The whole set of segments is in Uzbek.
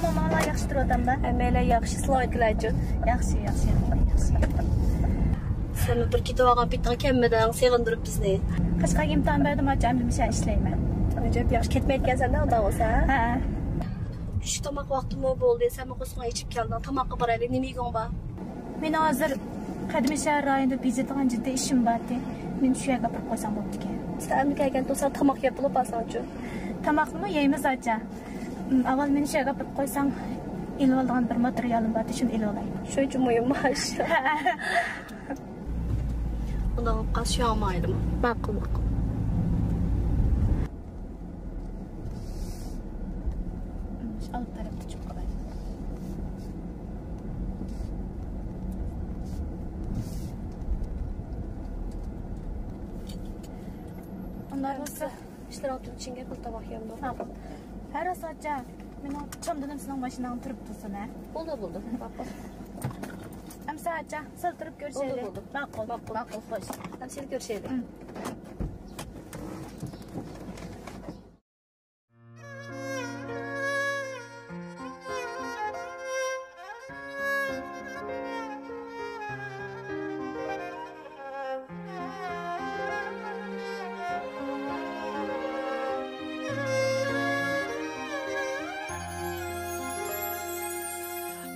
Mamalar yaxşıdır odamda. Əməklə yaxşı slaytlayıcın. Yaxşı. Sen bir kitap alğan bitən kəmmeden sevindirib bizni. Qışqa imtahan verdim, hocam bilmişəm işləyəm. Öncə yaxşı ketməyətken səndə alda olsa. Hə. Şu tamaq vaxtı mı oldu? Sen mi qosuna içib gəldin? Tamaqqa baraylı, nemiygən ba? Men hazır Qədimi şəhər rayonunda bizdən ciddi işim vardı. Men şu yerə qapıb qoysam oldu ki. Sen mi gəlgən olsa tamaq yapılıb alsan üçün? Tamaqmı yeyimiz hocam. Avval men şu yerə qapıb qoysam ilib alğan bir materialım vardı, şimdi ilib alayım. Şu üçün mühim maşallah. Ondan qaşıyamaydım. Maqul. Alt tarafta çok kolay. Onlar olsa İşler altın için gel tamaq yanında. tamam. Her asacak. Men çamdanım senin başından oturup dursun ha. Buldu. Bak. Amsa aca, saldırıp görüşelim. Oldu. Makul, hoş. Hem seni görüşelim.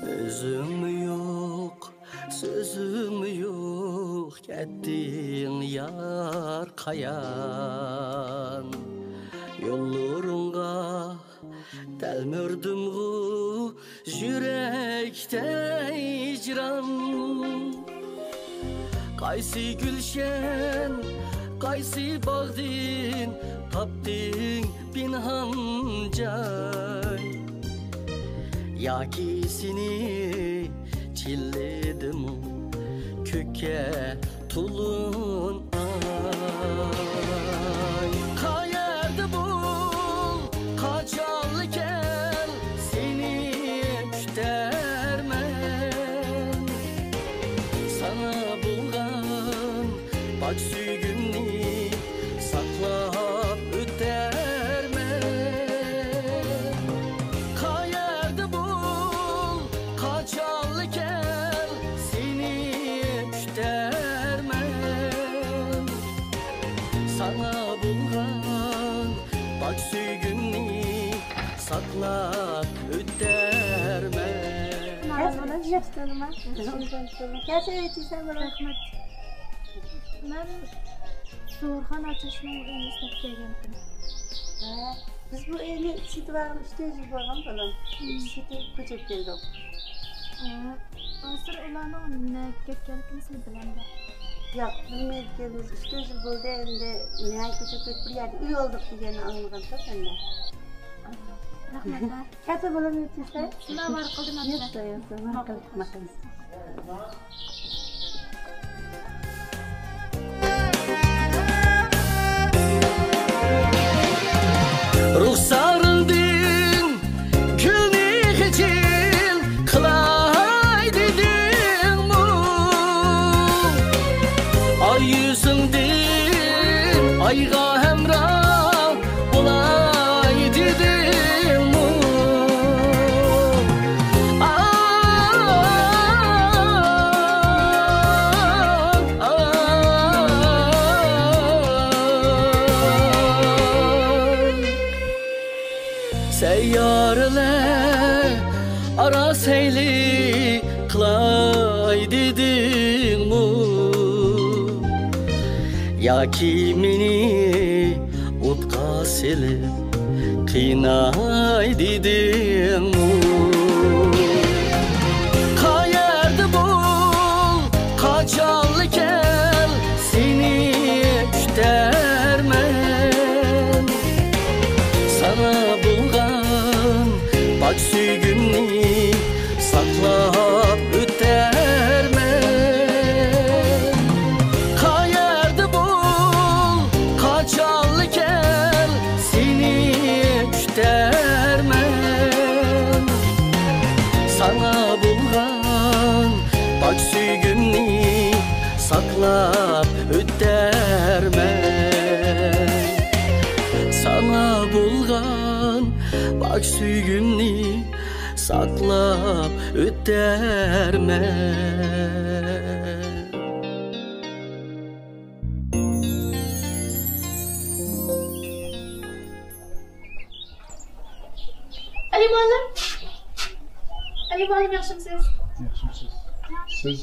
Özüm yok, sözüm yok, gittin yar kayan. Yollarına telmürdüm gu, yürekte icran. Kaysi gülşen, kaysi bağdin, tapdin pinhan cay. Yakisini çilledim köke tulun ay. Kayerdi bul kaçal gel seni kütermen. Sana bulgan bak sügümni saklap ötermen. Kayerdi bul kaçal gel seni kütermen. Sana bulgan bak sügümni saklap ötermen. Bana yaşlanma. Gerçi öğretirsen bana. Rahmet. Ben Soğurhan Açışman'ın önüne geldim. Biz bu evli siti varım, işte yüzü varım falan. Siti küçük geldim. Asır ulanın ne geldiğini bilen de. Yok, bilmeyip geldiğimiz işte yüzü buldu evinde nihayet küçük bir yerde üy olduk diyeceğini anlamadım da sen de. Rahmet. Kaça bana öğretirsen? Şuna var kıldım Yok da yok da var kılık makinesi. Ruhsarındın külni hecil kılay dedim mu? Ay yüzündün ayga hemrah olay dedim mu? Seyyarele ara seyli kılay dedin mu? Ya kimini utka silip kınay dedin mu? Kayerdi bul kaçal gel seni kütermen. Sana bulgan bak sügünni saklap ötermen. Kayerdi bul kaçal gel seni kütermen. Sana bulgan bak sügünni saklap ötermen. Sana bulgan bak sügümni saklap ötermen. Ali muallim. Ali muallim yaxshimisiz? Yaxshimisiz. Siz?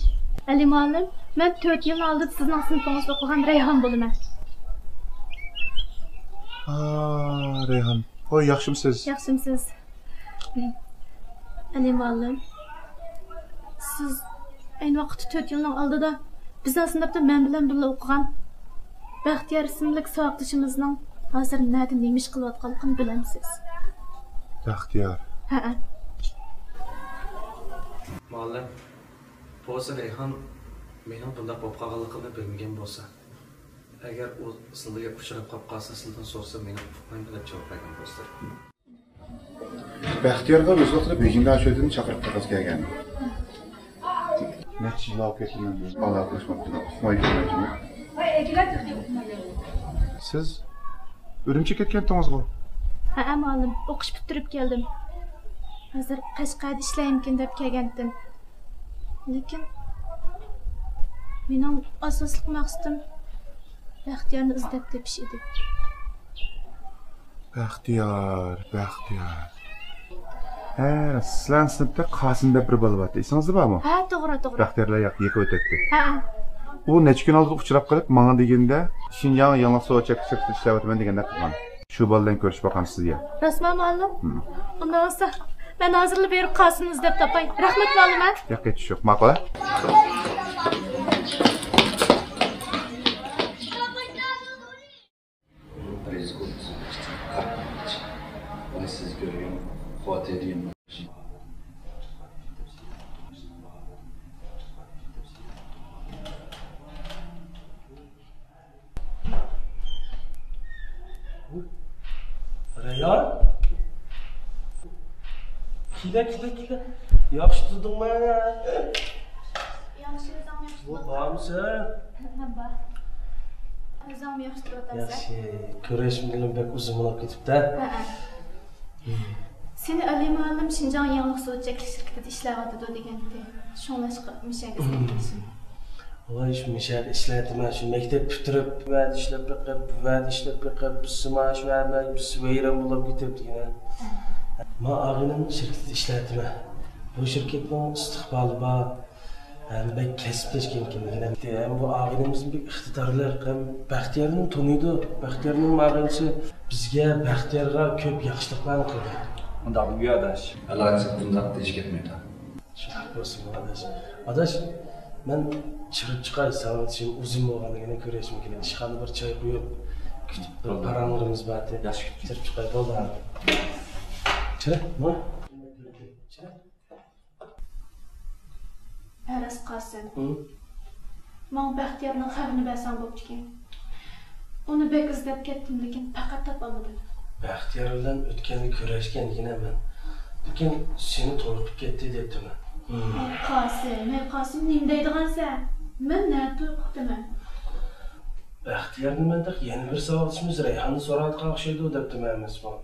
Ali muallim, men 4 yil oldin sizning sinfingizda o'qigan Rayhon bo'laman. Rayhon. Hoy, yaxshimisiz? Yaxshimisiz. Ali muallim, siz ayni vaqtda 4 yilning oldida bizning sinfda men bilan birga o'qigan Baxtiyor ismli savoqdishimizning hozir nada nima ish qilayotganligini bilamsiz? Baxtiyor. Ha. Muallim, bo'lsa Rayhon mening bunday bo'lib qolganligimni bilmagan bo'lsa, agar u sizlarga uchrab qolib qolsa, sizdan so'rasa meni uqmay deb javob bergan bo'lsa. Baxtiyorga o'z vaqtida Beijingda ashyodan chaqirib qolib kelgan. Necha yil o'tib ketgan aloqalashmoqda. Uqmay kelgan. Siz Urumchiga ketgandingiz-ku? Ha, muallim, o'qish bitirib keldim. Hozir Qashqarda ishlayimkin deb kelgandim. Lekin mening asosli maqsadim Baxtiyorni izlab tepish edi. Baxtiyor. Ha, sizlar sinfda Qosim deb bir bola bor. Esingizda bormi? Ha, to'g'ri. Baxtiyorlar yaqin o'tadi. Ha. U necha kun oldin uchrab qolib, menga deganda Xinjiang yangi so'chak ishlayapman deganda qilgan. Shu boladan ko'rishib boqamiz sizga. Rasman muallim. Undan olsa ben hozirlik berib Qosimni izlab topay. Rahmat muallim. Yo'q, hech yo'q. Ma'qul. Siz görüyorum, Fuat edeyim. Rayhon? Kila. Yaxshi turdingmi? Yaxshi, Bu bormisan? Bor. O'zim yaxshi turasan. Yaxshi. Ko'rishimga bek uzun bo'lib ketibdi. Seni Ali muallim Xinjiang yangi so'chaklik shirkatida ishlayotdi degandi. Shunlashqa mishaga keldim. Voy, shu mishaga ishlayapman. Shu maktab bitirib, va'da ishlab biqib, bismash va bisvayram bo'lib ketibdi. Men og'inimning shirkatida ishlayapman. Bu shirkatning istiqboli bor. Hem ben kesipleşken kendine. Hem bu ağabeyimizin bir iqtidorli, hem Baxtiyorning tanıydı. Baxtiyorning ma'g'inasi bizga Baxtiyorga ko'p yaxshiliklarni qildi. Unda bu adaş. Alakası bundan da iş gitmedi. Shunaqa bo'lsin adash. Adash, men chiqib chiqay, savatishim uzun bo'lganligini ko'rishim kerak. Ishxona bir choy qo'yib, kutib bir paranglimiz bor deb. Yaxshi chiqib chiqay bo'ldi. Chira, nima? Chira. Aras Qosim. Men Baxtiyorning xabarini bersam bo'pti ekan. Uni bek izlab ketdim, lekin faqat topolmadim. Baxtiyor bilan o'tganni ko'rishgan ekanman. Lekin seni to'yqib ketdi debdimi? Qosim nima deydigansan? Men nima to'yqibdiman? Baxtiyorni menda yana bir savolimiz Rayhonni so'rayotgan o'xshaydi debdimi emasman.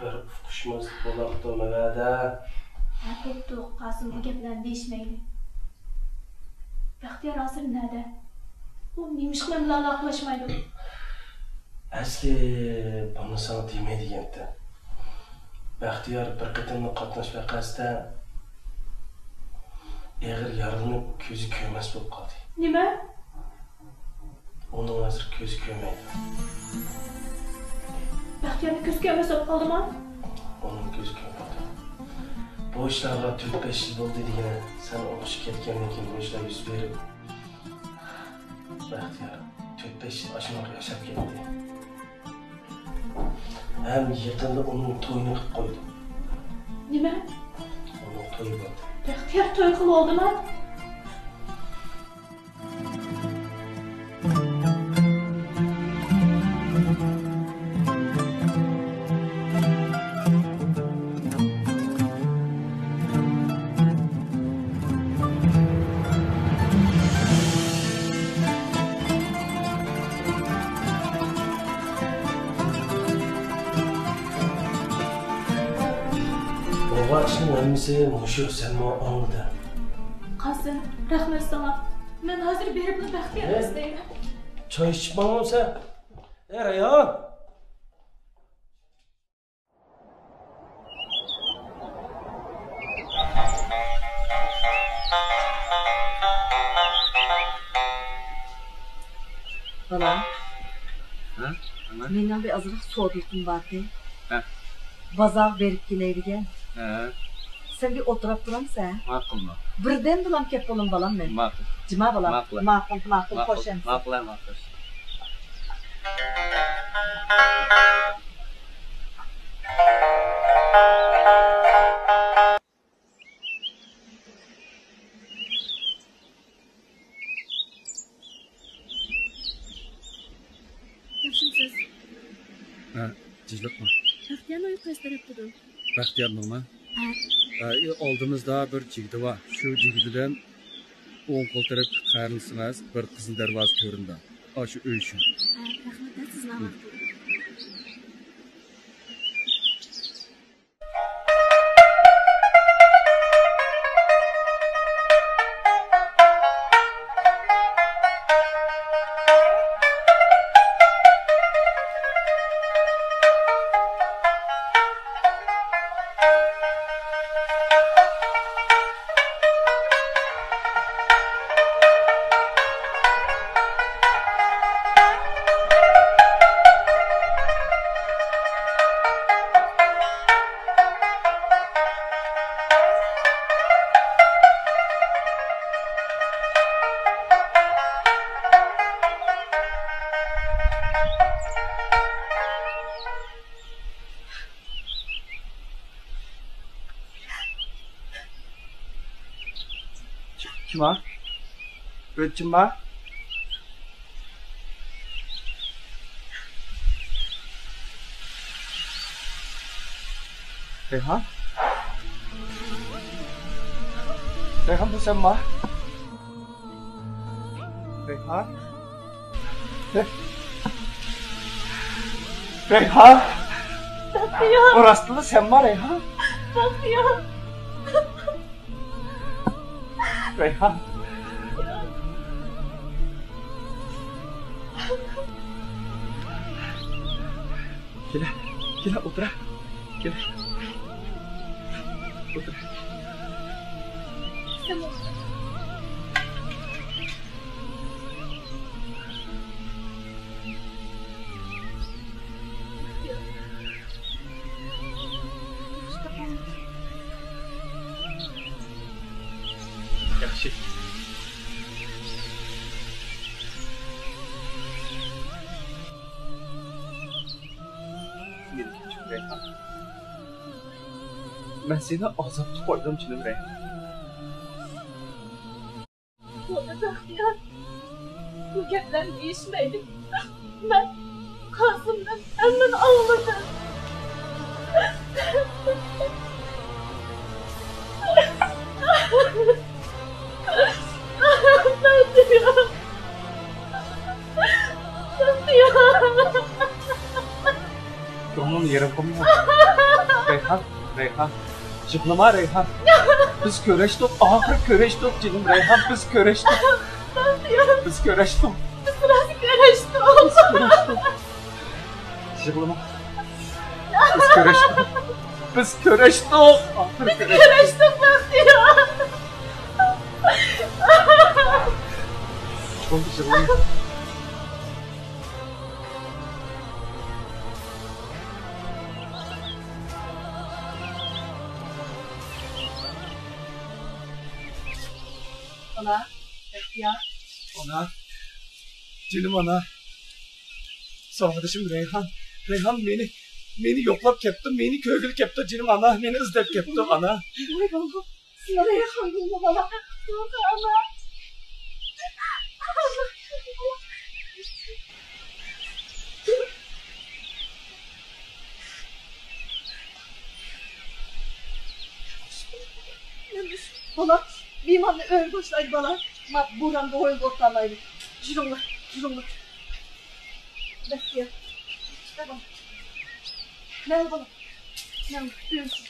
Bir uqishimiz bo'lmoqda nimada? Bo'pti, Qosim bu gaplarni deyishmaydi. Baxtiyor hozir nada? U nima bilan aloqalashmaydi? Asli buni sana demaydi endi. Baxtiyor bir qatimni qatnash vaqasida eg'ir yarilib ko'zi ko'mas bo'lib qoldi. Nima? Uning hozir ko'zi ko'maydi. Baxtiyorning ko'zi ko'mas bo'lib qoldimi? Uning ko'zi ko'maydi. Bu ishlarga 4-5 yil bo'ldi degani, sen o'qish ketgandan keyin bu ishlar yuz berib. Baxtiyor 4-5 yil ashunaqay yashab ketdi. Hem yaqinda uning to'yini qilib qo'ydi. Nima? Uning to'yi bo'ldi. Baxtiyor to'y qilib oldimi? Bu işin Hammasi mushu Selma anladı. Qasım, rahmet sana. Ben hazır beribni Baxtiyor isteyman. Çay içip bana sen. Rayhan. Bala. Ha? Menga bir azırıq soğudum vardı. Ha? Bazaq berip geleydigen. Ha? Sen bir oturup duram sen. Maqulmi? Birden duram kep bolum balam men. Maqul. Cima balam. Maqul. Maqul, hoş emsin. Maqul. Yaxshimisiz? Ha, Cicliqmi? Baxtiyorni uyqu istarabdidim. Baxtiyorningmi? Ha. Oldimizda bir jigdi bor. Shu jigdidan o'ng qo'l taraf qarinsingiz bir qizil darvoza ko'rindi. Shu uy shu. Ha, rahmat, siz nima qilib? Kim var? Öğretmen var. Reyhan? Reyhan bu sen var. Reyhan? Reyhan? Baxtiyor, Orası da sen var Reyhan. Baxtiyor. Reyhan. Gel otur. Gel. Otur. Tamam. Yaxshi. Reyhan. Ben seni azaplı koydum canım Reyhan. Baxtiyor. Bu gaplarni eshitmaydi. Men Qasımdan hammani angladim. Durumum yerim koymuyor. Reyhan. Çıkma Reyhan. Biz köreştik, ahır köreştik canım Reyhan. Biz köreştik. Biz köreştik. Çıkma. Biz köreştik. Biz köreştik. Ahır köreştik. Çıkma. Ana, ya. Ana. Canım ana. Sağdaşım Reyhan. Reyhan beni yoklap kepti. Beni köygül kepti canım ana. Beni ızdep kepti ana. Vay baba. Nereye kaldın bu baba? Yok ana. Bala, bir manlı öyle başlaydı bala. Ma buradan da oyun ortalaydı. Jürumla. Bekliyor. Ver bana. Ver bana. Ne? Duyuyorsun.